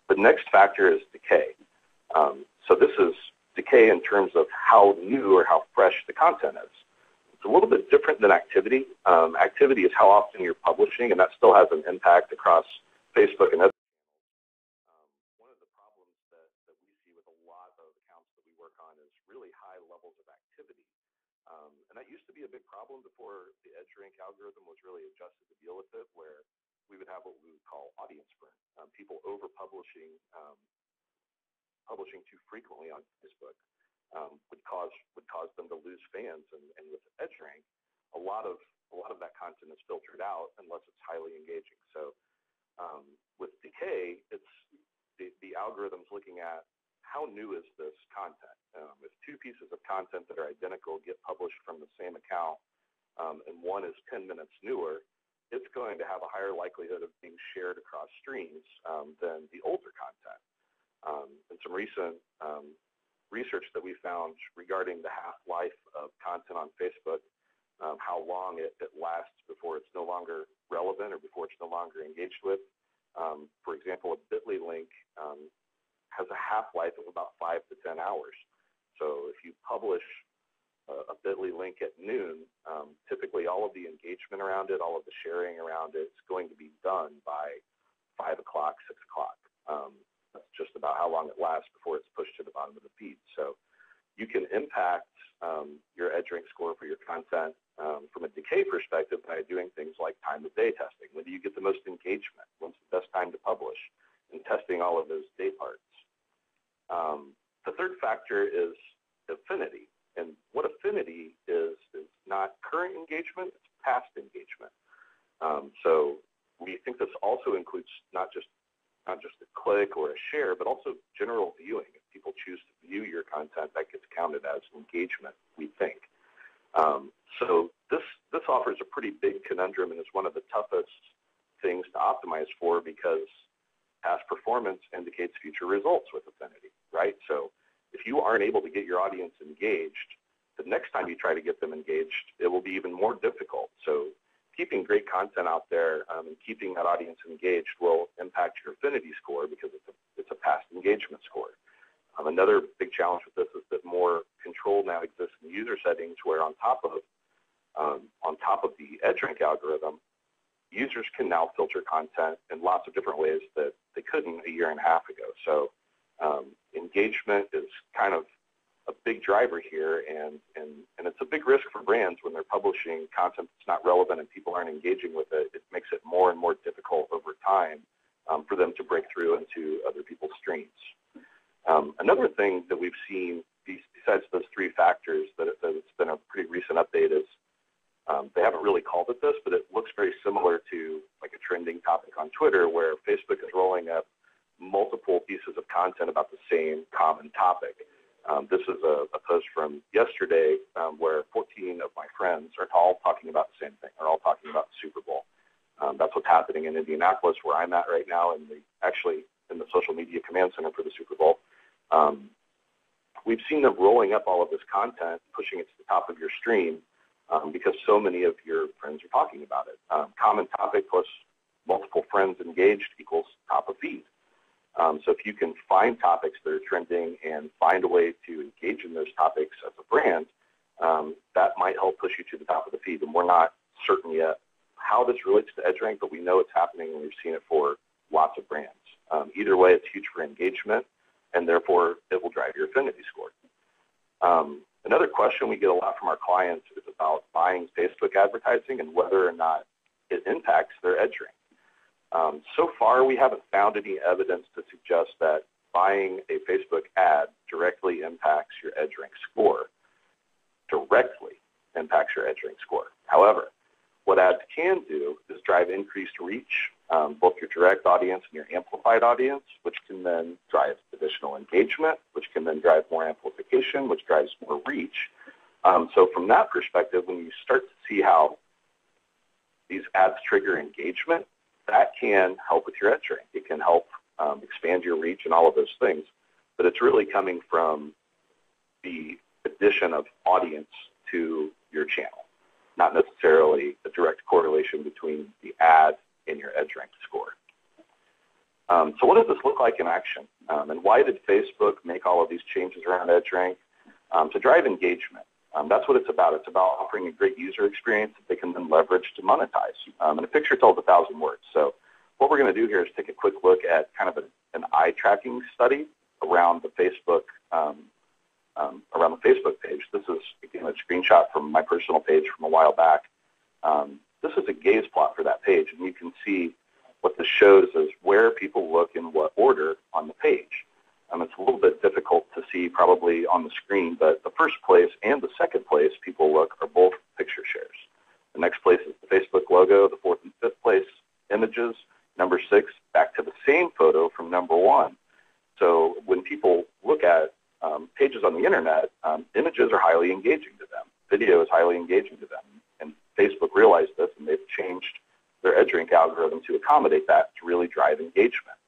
The next factor is decay. So this is decay in terms of how new or how fresh the content is. It's a little bit different than activity. Activity is how often you're publishing, and that still has an impact across Facebook and other. One of the problems that we see with a lot of accounts that we work on is really high levels of activity. And that used to be a big problem before the EdgeRank algorithm was really adjusted to deal with it, where we would have what we would call audience burn. People over-publishing, publishing too frequently on Facebook would cause them to lose fans. And with EdgeRank, a lot of that content is filtered out unless it's highly engaging. So with Decay, it's the algorithm's looking at how new is this content. If two pieces of content that are identical get published from the same account, and one is 10 minutes newer, it's going to have a higher likelihood of being shared across streams than the older content. And some recent research that we found regarding the half-life of content on Facebook, how long it lasts before it's no longer relevant or before it's no longer engaged with. For example, a bit.ly link has a half-life of about 5 to 10 hours. So if you publish a bit.ly link at noon, typically all of the engagement around it, all of the sharing around it is going to be done by 5 o'clock, 6 o'clock. That's just about how long it lasts before it's pushed to the bottom of the feed. So you can impact your EdgeRank score for your content from a decay perspective by doing things like time of day testing. When do you get the most engagement? When's the best time to publish? And testing all of those day parts. The third factor is affinity. And what affinity is not current engagement, it's past engagement. So we think this also includes not just a click or a share, but also general viewing. If people choose to view your content, that gets counted as engagement, we think. So this offers a pretty big conundrum and is one of the toughest things to optimize for, because past performance indicates future results with affinity, right? So if you aren't able to get your audience engaged, the next time you try to get them engaged, it will be even more difficult. So keeping great content out there and keeping that audience engaged will impact your affinity score, because it's a past engagement score. Another big challenge with this is that more control now exists in user settings, where on top of the EdgeRank algorithm, users can now filter content in lots of different ways that they couldn't a year and a half ago. So engagement is kind of a big driver here, and it's a big risk for brands when they're publishing content that's not relevant and people aren't engaging with it. It makes it more and more difficult over time for them to break through into other people's streams. Another thing that we've seen, besides those three factors, that it's been a pretty recent update is they haven't really called it this, but it looks very similar to like a trending topic on Twitter, where Facebook is rolling up multiple pieces of content about the same common topic. This is a post from yesterday where 14 of my friends are all talking about the same thing. They're all talking about the Super Bowl. That's what's happening in Indianapolis, where I'm at right now, actually in the social media command center for the Super Bowl. We've seen them rolling up all of this content, pushing it to the top of your stream, because so many of your friends are talking about it. Common topic plus multiple friends engaged equals top of feed. So if you can find topics that are trending and find a way to engage in those topics as a brand, that might help push you to the top of the feed. And we're not certain yet how this relates to EdgeRank, but we know it's happening, and we've seen it for lots of brands. Either way, it's huge for engagement, and therefore it will drive your affinity score. Another question we get a lot from our clients is about buying Facebook advertising and whether or not it impacts their EdgeRank. So far, we haven't found any evidence to suggest that buying a Facebook ad directly impacts your EdgeRank score. However, what ads can do is drive increased reach, both your direct audience and your amplified audience, which can then drive additional engagement, which can then drive more amplification, which drives more reach. So from that perspective, when you start to see how these ads trigger engagement, that can help with your EdgeRank. It can help expand your reach and all of those things. But it's really coming from the addition of audience to your channel, not necessarily a direct correlation between the ad and your EdgeRank score. So what does this look like in action? And why did Facebook make all of these changes around EdgeRank? To drive engagement. That's what it's about. It's about offering a great user experience that they can then leverage to monetize. And a picture tells 1,000 words. So what we're going to do here is take a quick look at kind of an eye tracking study around the Facebook page. This is, again, a screenshot from my personal page from a while back. This is a gaze plot for that page, and you can see what this shows is where people look in what order on the page. It's a little bit difficult to see probably on the screen, but the first place and the second place people look are both picture shares. The next place is the Facebook logo. The fourth and fifth place, images. Number 6, back to the same photo from number 1. So when people look at pages on the internet, images are highly engaging to them. Video is highly engaging to them. And Facebook realized this, and they've changed their EdgeRank algorithm to accommodate that to really drive engagement.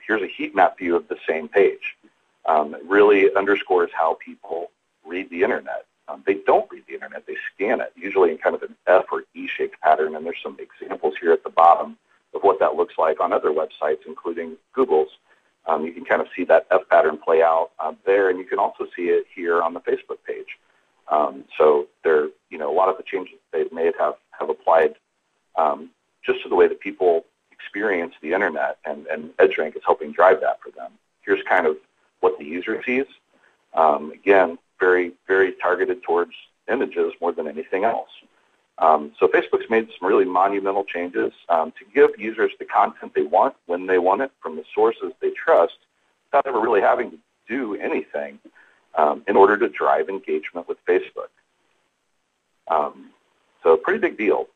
Here's a heat map view of the same page. It really underscores how people read the internet. They don't read the internet, they scan it, usually in kind of an F or E-shaped pattern, and there's some examples here at the bottom of what that looks like on other websites, including Google's. You can kind of see that F pattern play out there, and you can also see it here on the Facebook page. So there, a lot of the changes they've made have applied just to the way that people experience the internet, and EdgeRank is helping drive that for them. Here's kind of what the user sees. Again, very, very targeted towards images more than anything else. So Facebook's made some really monumental changes to give users the content they want when they want it from the sources they trust without ever really having to do anything in order to drive engagement with Facebook. So pretty big deal.